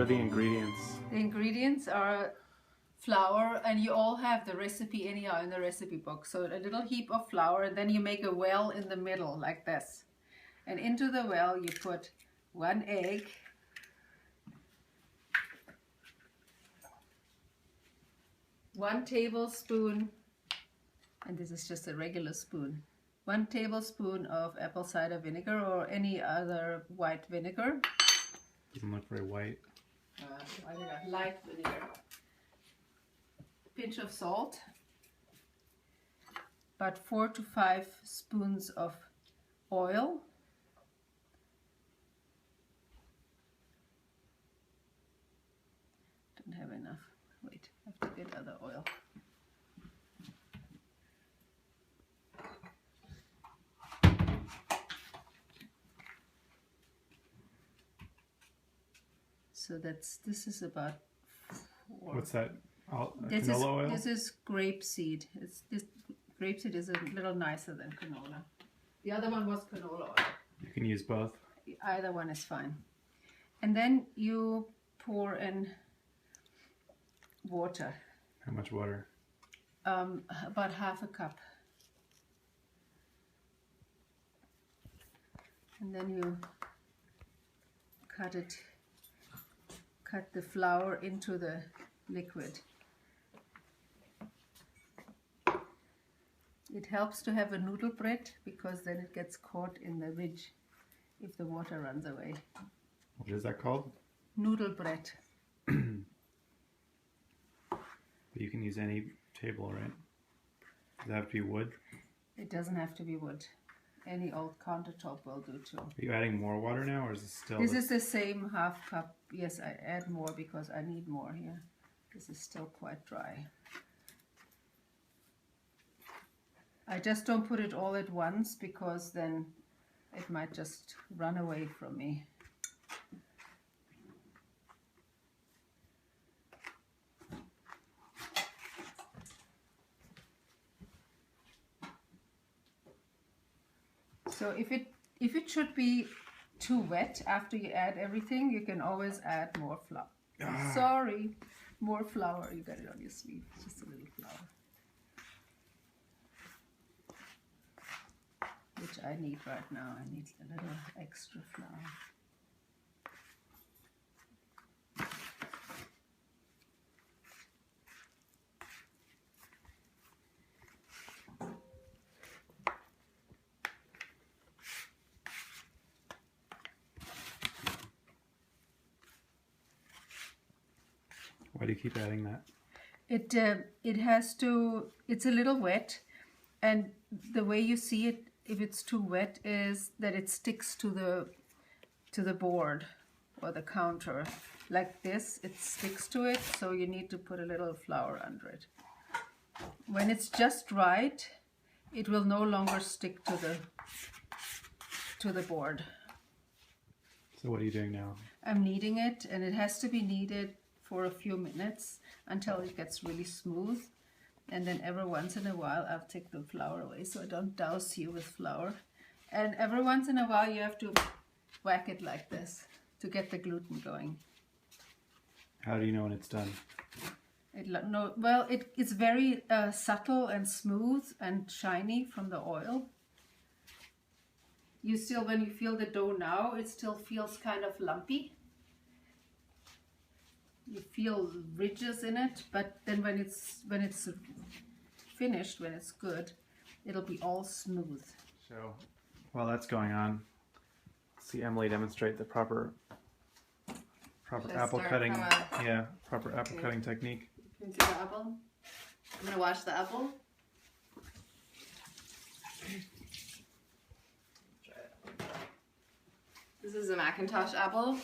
What are the ingredients? The ingredients are flour, and you all have the recipe anyhow in the recipe book. So a little heap of flour, and then you make a well in the middle like this. And into the well you put 1 egg, 1 tablespoon, and this is just a regular spoon, 1 tablespoon of apple cider vinegar or any other white vinegar. Doesn't look very white. Light vinegar. Pinch of salt, about 4 to 5 spoons of oil, don't have enough, wait, I have to get other oil. So this is about 4. What's that? This Canola oil? This is grapeseed. Grapeseed is a little nicer than canola. The other one was canola oil. You can use both. Either one is fine. And then you pour in water. How much water? About ½ a cup. And then you cut the flour into the liquid. It helps to have a noodle bread because then it gets caught in the ridge if the water runs away. What is that called? Noodle bread. But you can use any table, right? Does it have to be wood? It doesn't have to be wood. Any old countertop will do too. Are you adding more water now, or is this still... This is the same ½ cup. Yes, I add more because I need more here. This is still quite dry. I just don't put it all at once because then it might just run away from me. So if it should be too wet after you add everything, you can always add more flour. Sorry, more flour. You got it on your sleeve. Just a little flour, which I need right now. I need a little extra flour. Why do you keep adding that? It has to. It's a little wet, and the way you see it, if it's too wet, is that it sticks to the board or the counter like this. It sticks to it, so you need to put a little flour under it. When it's just right, it will no longer stick to the board. So what are you doing now? I'm kneading it, and it has to be kneaded for a few minutes until it gets really smooth, and then every once in a while I'll take the flour away so I don't douse you with flour, and every once in a while you have to whack it like this to get the gluten going. How do you know when it's done? It's very subtle and smooth and shiny from the oil. When you feel the dough now, it still feels kind of lumpy. You feel ridges in it, but then when it's finished, when it's good, it'll be all smooth. So while that's going on, see Emily demonstrate the proper apple cutting. Yeah, proper apple cutting technique. Can you see the apple? I'm gonna wash the apple. This is a McIntosh apple.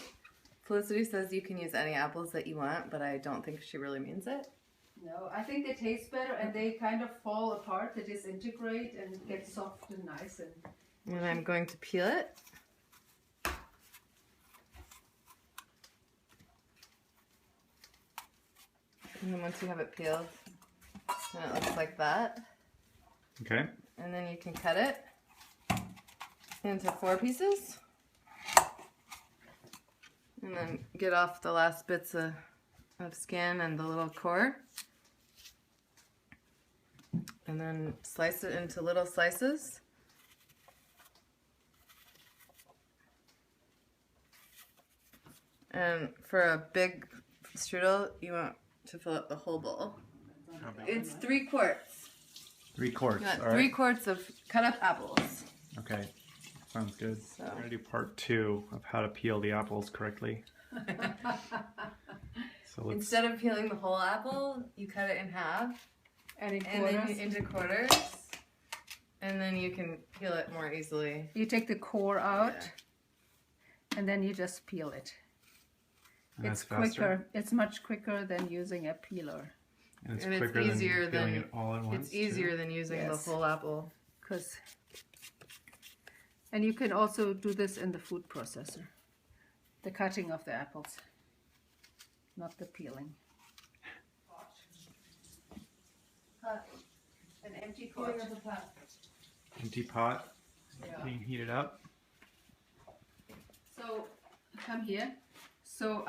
Felicity says you can use any apples that you want, but I don't think she really means it. No, I think they taste better and they kind of fall apart. They disintegrate and get soft and nice. And I'm going to peel it. And then once you have it peeled, then it looks like that. Okay. And then you can cut it into 4 pieces. And then get off the last bits of skin and the little core. And then slice it into little slices. And for a big strudel, you want to fill up the whole bowl. It's 3 quarts. 3 quarts. You want All 3 right. quarts of cut up apples. Okay. Sounds good. So. We're going to do part 2 of how to peel the apples correctly. So let's... Instead of peeling the whole apple, you cut it in half. And then into quarters. And then you can peel it more easily. You take the core out, and then you just peel it. And It's that's faster. quicker. It's much quicker than using a peeler. And it's And quicker it's easier than peeling than it all at once. it's easier too. than using Yes. the whole apple. And you can also do this in the food processor. The cutting of the apples, not the peeling. An empty pot. Empty pot Yeah. being heated up. So come here. So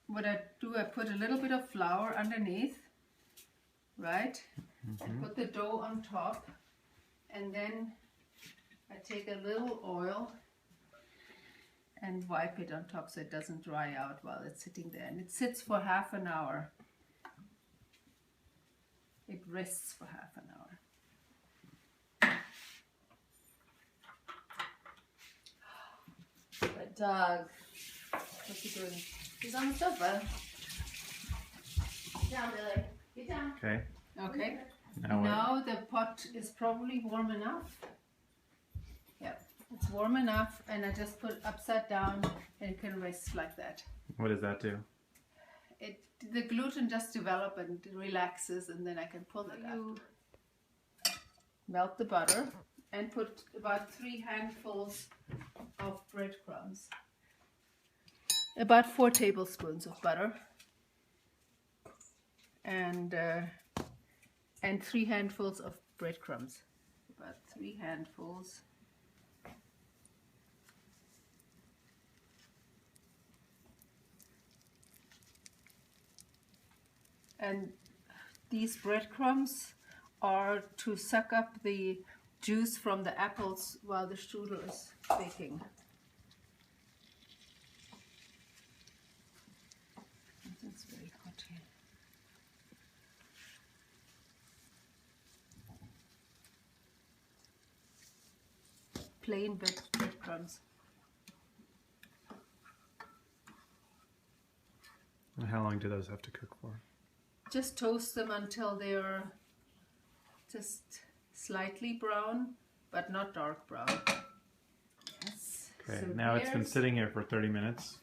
what I do, I put a little bit of flour underneath, right? And put the dough on top, and then I take a little oil and wipe it on top so it doesn't dry out while it's sitting there. And it sits for half an hour. It rests for half an hour. That dog. What's he doing? He's on the sofa. Get down, Billy. Get down. Okay. Okay. Now what? Now the pot is probably warm enough. Yep, it's warm enough, and I just put it upside down and it can rest like that. What does that do? The gluten just develops and relaxes, and then I can pull it out. Melt the butter and put about 3 handfuls of breadcrumbs. About 4 tablespoons of butter. And 3 handfuls of breadcrumbs. About 3 handfuls. And these breadcrumbs are to suck up the juice from the apples while the strudel is baking. It's very hot here. Plain breadcrumbs. And how long do those have to cook for? Just toast them until they're just slightly brown, but not dark brown. Yes. Okay, So now it's been there's- sitting here for 30 minutes.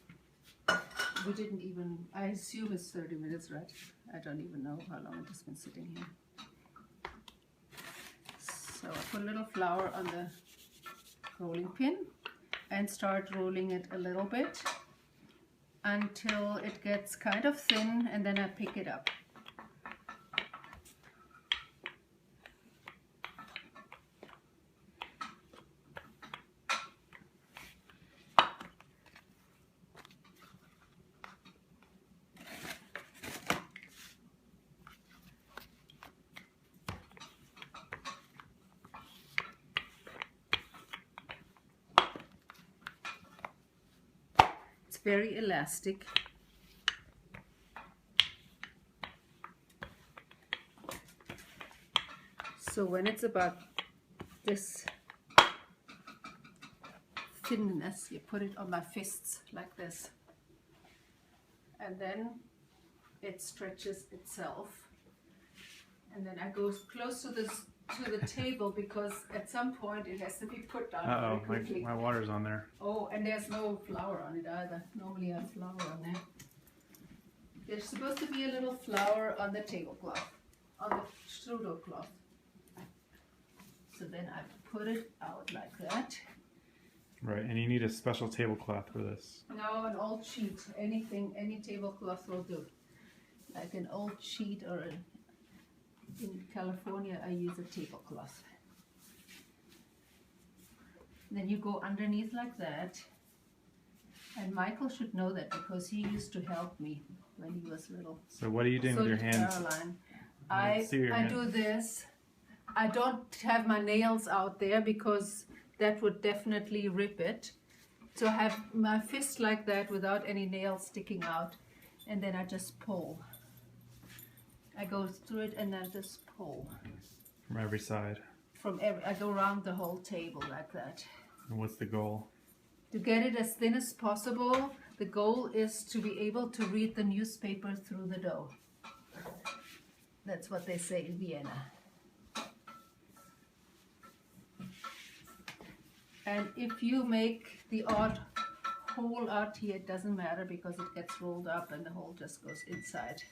We didn't even, I assume it's 30 minutes, right? I don't even know how long it has been sitting here. So I put a little flour on the rolling pin and start rolling it a little bit until it gets kind of thin, and then I pick it up. Very elastic. So when it's about this thinness, you put it on my fists like this, and then it stretches itself, and then I go close to the table because at some point it has to be put down very quickly. My water's on there. Oh, and there's no flour on it either. Normally I have flour on there. There's supposed to be a little flour on the tablecloth, on the strudel cloth. So then I put it out like that. Right, and you need a special tablecloth for this. No, an old sheet. Anything, any tablecloth will do. Like an old sheet, or in California I use a tablecloth. Then you go underneath like that, And Michael should know that because he used to help me when he was little. So what are you doing So with your did hands? Caroline. Let's see your I hand. do this. I don't have my nails out there because that would definitely rip it. So I have my fist like that without any nails sticking out, and then I just pull. I go through it and then just pull. From every side. I go around the whole table like that. And what's the goal? To get it as thin as possible. The goal is to be able to read the newspaper through the dough. That's what they say in Vienna. And if you make the odd hole out here, it doesn't matter because it gets rolled up and the hole just goes inside.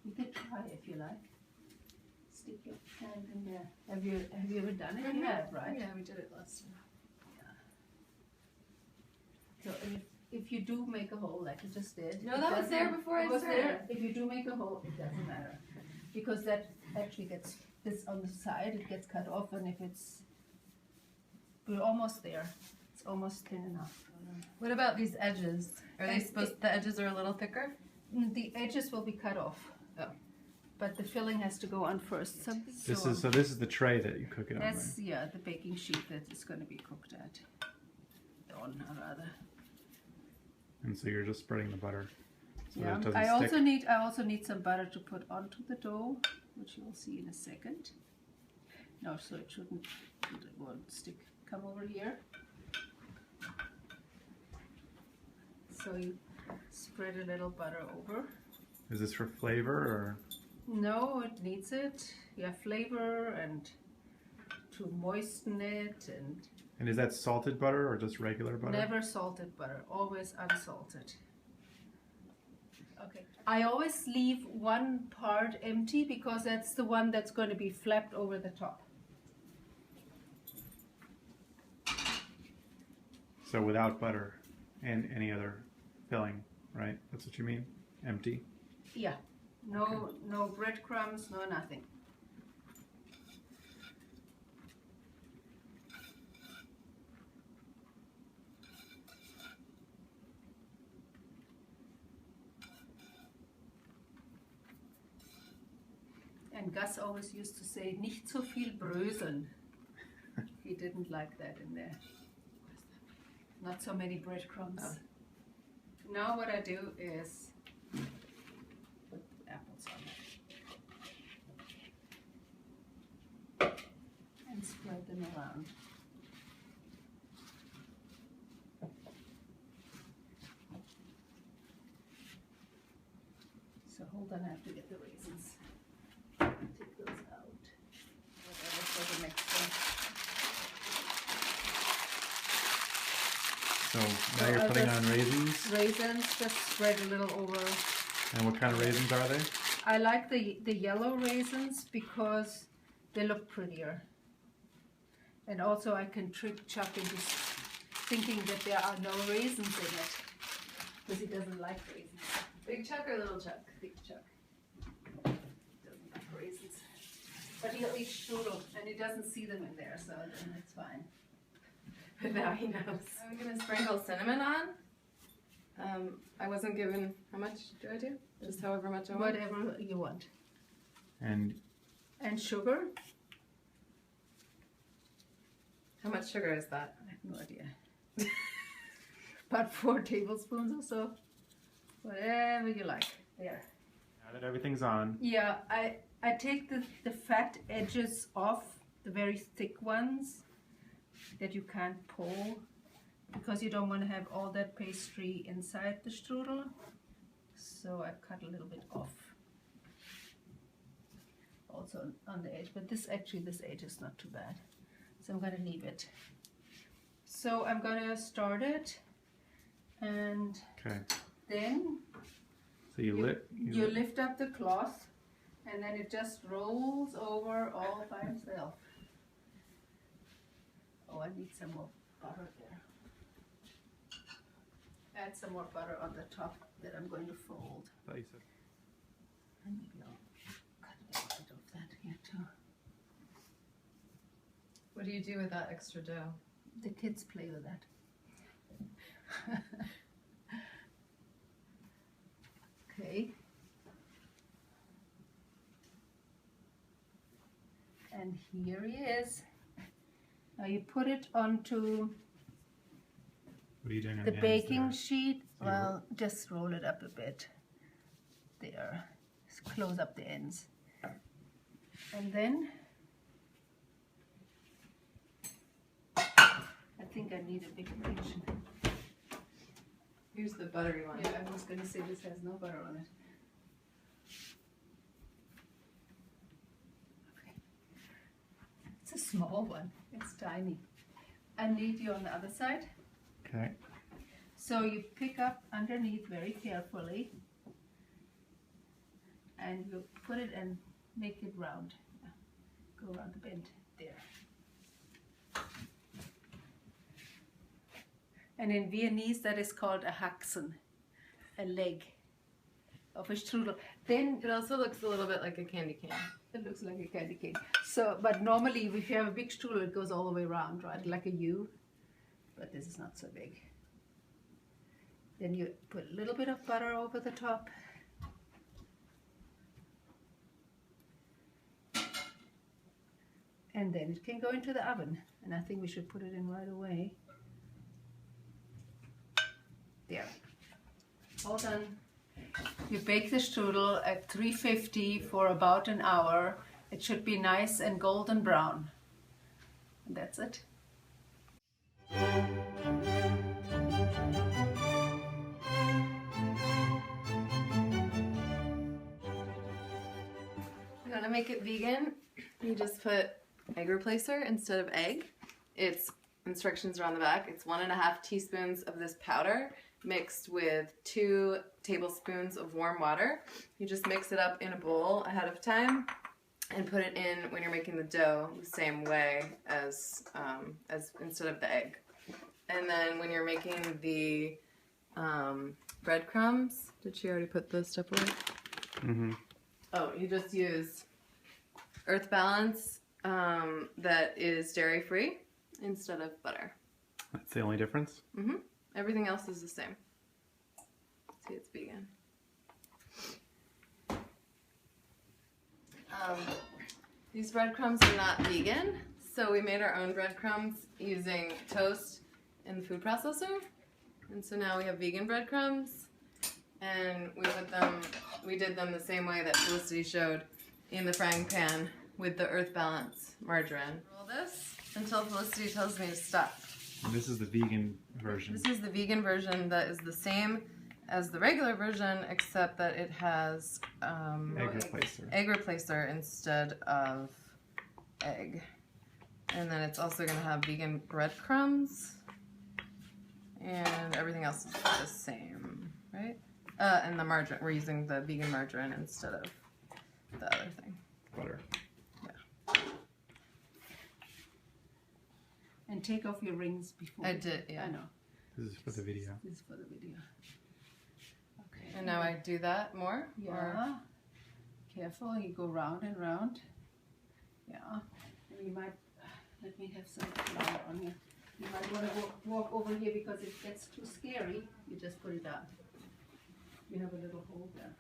You can try if you like. Stick your hand in there. Have you ever done it? You have, right? Yeah, we did it last time. So if you do make a hole like you just did. No, that was there before I It was started. there. If you do make a hole, it doesn't matter. Because that actually gets this on the side, it gets cut off, and if we're almost there. It's almost thin enough. What about these edges? Are they And supposed? The edges are a little thicker. The edges will be cut off. Oh. But the filling has to go on first. This is the tray that you cook it on. That's Right? the baking sheet that it's going to be cooked at. On rather. And so you're just spreading the butter. So that Yeah. it doesn't I stick. also need some butter to put onto the dough, which you will see in a second. No, so it won't stick. Come over here. So you spread a little butter over. Is this for flavor or? No, it needs it. Yeah, flavor and to moisten it, and is that salted butter or just regular butter? never salted butter, always unsalted. Okay. I always leave one part empty because that's the one that's going to be flapped over the top. So without butter and any other filling, right? That's what you mean? Empty? Yeah. No breadcrumbs, no nothing. And Gus always used to say, nicht so viel bröseln. He didn't like that in there. Not so many breadcrumbs. Oh. Now what I do is put apples on it. And spread them around. So hold on, I have to get the raisins. Take those out. Whatever for the next one. So now you're putting on raisins. Raisins, just spread a little over. And what kind of raisins are they? I like the yellow raisins because they look prettier. And also I can trick Chuck into thinking that there are no raisins in it. Because he doesn't like raisins. Big Chuck or little Chuck? Big Chuck doesn't like raisins. But he'll eat strudel and he doesn't see them in there, so then it's fine. But now he knows. I'm gonna sprinkle cinnamon on. I wasn't given, how much do I do? Just however much I want. Whatever you want. And sugar? How much sugar is that? I have no idea. About 4 tablespoons or so. Whatever you like. There. now that everything's on, Yeah, I take the fat edges off, the very thick ones that you can't pull because you don't want to have all that pastry inside the strudel. So I cut a little bit off. Also on the edge, but this edge is not too bad. So I'm going to leave it. So I'm going to start it and okay. Then So you lift up the cloth, and then it just rolls over all by itself. Oh, I need some more butter there. Add some more butter on the top that I'm going to fold. I thought you said. And maybe I'll cut a little bit of that here too. What do you do with that extra dough? The kids play with that. Okay. And here he is. Now you put it onto What are you doing on the ends baking there? sheet. So you Well, just roll it up a bit. There. Just close up the ends. And then I think I need a bigger dish. Here's the buttery one. Yeah, I was going to say this has no butter on it. Okay. It's a small one. It's tiny. I need you on the other side. Okay. So you pick up underneath very carefully and you put it and make it round. Yeah. Go around the bend there. And in Viennese that is called a Haxen, a leg of a strudel. Then It also looks a little bit like a candy cane. it looks like a candy cane. So, but normally if you have a big strudel, it goes all the way around, right? Like a U. But this is not so big. Then you put a little bit of butter over the top. And then it can go into the oven. And I think we should put it in right away. There. All done. You bake the strudel at 350 for about an hour. It should be nice and golden brown. And that's it. You want to make it vegan? You just put egg replacer instead of egg. It's instructions are on the back. It's 1.5 teaspoons of this powder mixed with 2 tablespoons of warm water. You just mix it up in a bowl ahead of time and put it in when you're making the dough the same way as instead of the egg. And then when you're making the breadcrumbs, did she already put the stuff away? Mm-hmm. Oh, you just use Earth Balance that is dairy free instead of butter. That's the only difference? Mm-hmm. Everything else is the same. See, it's vegan. These breadcrumbs are not vegan, so we made our own breadcrumbs using toast in the food processor. And so now we have vegan breadcrumbs, and we did them the same way that Felicity showed in the frying pan with the Earth Balance margarine. Roll this until Felicity tells me to stop. And this is the vegan version. This is the vegan version that is the same as the regular version, except that it has egg replacer instead of egg. And then it's also going to have vegan breadcrumbs, and everything else is the same, right? And the margarine, we're using the vegan margarine instead of the other thing. Butter. And take off your rings before. I did, yeah. I know. This is for the video. This is for the video. Okay. And now I do that more? Yeah. Or? Careful, you go round and round. Yeah. And you might, let me have some flour on here. You might want to walk over here because it gets too scary. You just put it down. You have a little hole there.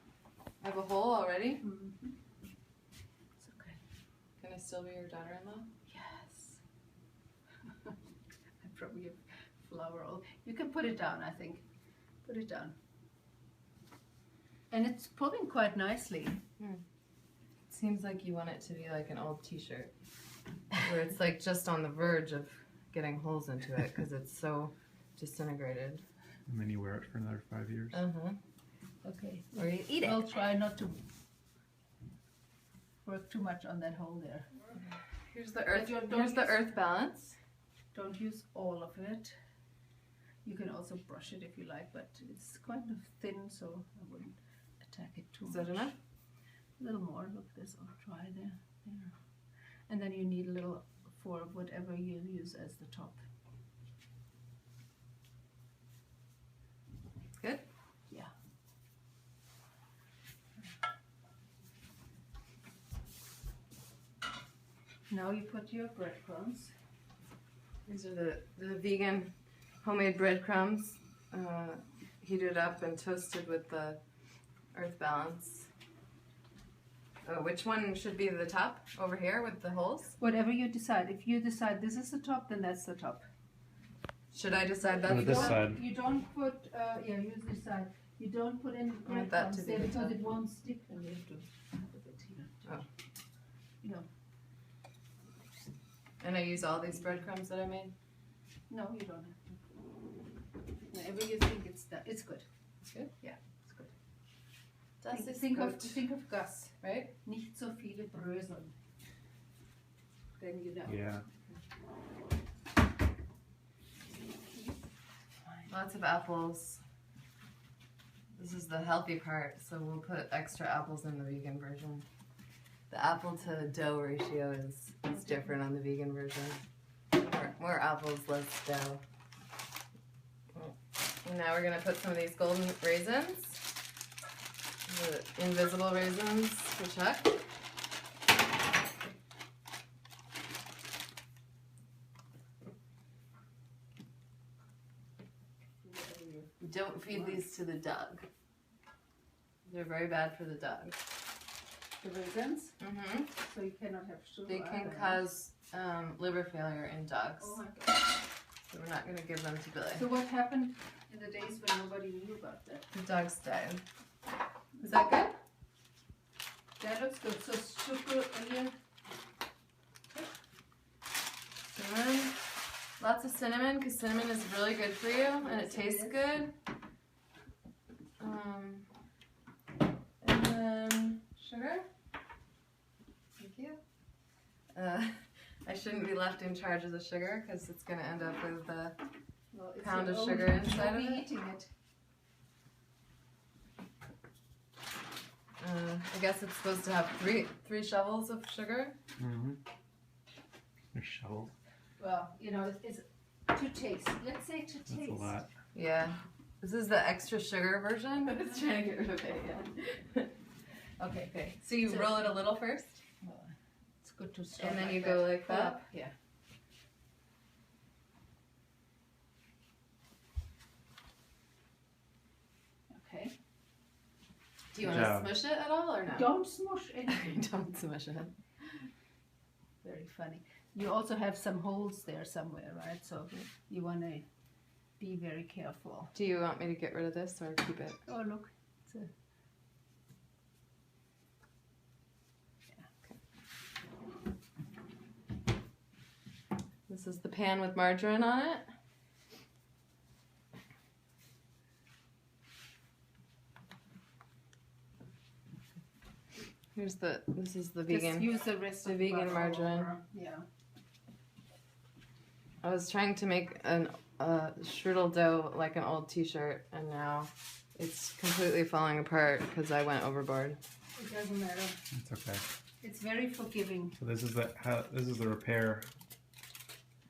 I have a hole already? Mm-hmm. It's okay. Can I still be your daughter-in-law? Yes. I probably have flour all. You can put it down, I think. Put it down. And it's pulling quite nicely. It seems like you want it to be like an old t-shirt where it's like just on the verge of getting holes into it because it's so disintegrated. And then you wear it for another 5 years. Uh-huh. Okay. Or you eat it. I'll try not to work too much on that hole there. Here's the earth. Don't Here's the use- Earth Balance. Don't use all of it. You can also brush it if you like, but it's kind of thin, so I wouldn't attack it too much. Is that enough? A little more. Look, there's all dry there. There. And then you need a little for whatever you use as the top. Good? Yeah. Now you put your breadcrumbs. These are the vegan homemade breadcrumbs, heated up and toasted with the earth balance. Which one should be the top over here with the holes? Whatever you decide. If you decide this is the top, then that's the top. Should I decide that? Put this side. You don't put, use this side. You don't put any I want that breadcrumbs to be there the because top. it won't stick. And we have to have a bit here. Oh. You know. And I use all these breadcrumbs that I made? No, you don't have to. Whenever you think it's done, it's good. It's good? Yeah, it's good. Das ist Think gut. of Gus, Right? nicht so viele Bröseln. Then you know. Yeah. Lots of apples. This is the healthy part, so we'll put extra apples in the vegan version. The apple to dough ratio is different on the vegan version. More apples, less dough. And now we're gonna put some of these golden raisins, the invisible raisins for Chuck. Don't feed these to the dog. They're very bad for the dog. The raisins, Mm-hmm. so you cannot have sugar. They can either. cause liver failure in dogs. Oh my God. So we're not going to give them to Billy. So what happened in the days when nobody knew about that? The dogs died. Is that good? That looks good. So sugar here. Cinnamon. Lots of cinnamon because cinnamon is really good for you and it Yes, it tastes is. good. And then sugar. Thank you. I shouldn't be left in charge of the sugar because it's going to end up with Well, it's pound your of own- sugar inside of you'll be it. eating it. I guess it's supposed to have three shovels of sugar. Mm-hmm. There's shovels. Well, you know, it's to taste. Let's say to taste. That's a lot. Yeah. This is the extra sugar version. I was trying to get rid of it, yeah. Okay. So you roll it a little first? Well, it's good to start. And then like you that. go like Pull that? up, yeah. Okay. Do you Good want to job. smush it at all or no? Don't smush anything. Don't smush it. Very funny. You also have some holes there somewhere, right? So you want to be very careful. Do you want me to get rid of this or keep it? Oh, look. It's a... This is the pan with margarine on it. This is the vegan. Just use the rest the of vegan butter all margarine. over. Yeah. I was trying to make an strudel dough like an old t-shirt and now it's completely falling apart because I went overboard. It doesn't matter. It's okay. It's very forgiving. So this is the repair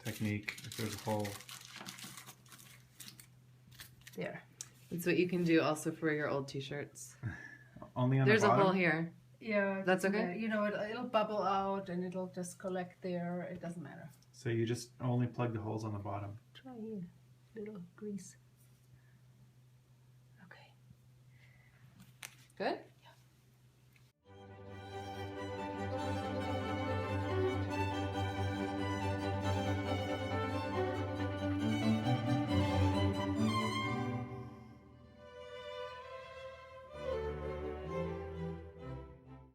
technique. If there's a hole. There. It's what you can do also for your old t-shirts. Only on There's the a bottom. hole here. Yeah. it That's doesn't okay? matter. You know, it'll bubble out and it'll just collect there. It doesn't matter. So you just only plug the holes on the bottom. Try here. Little grease. Okay. Good?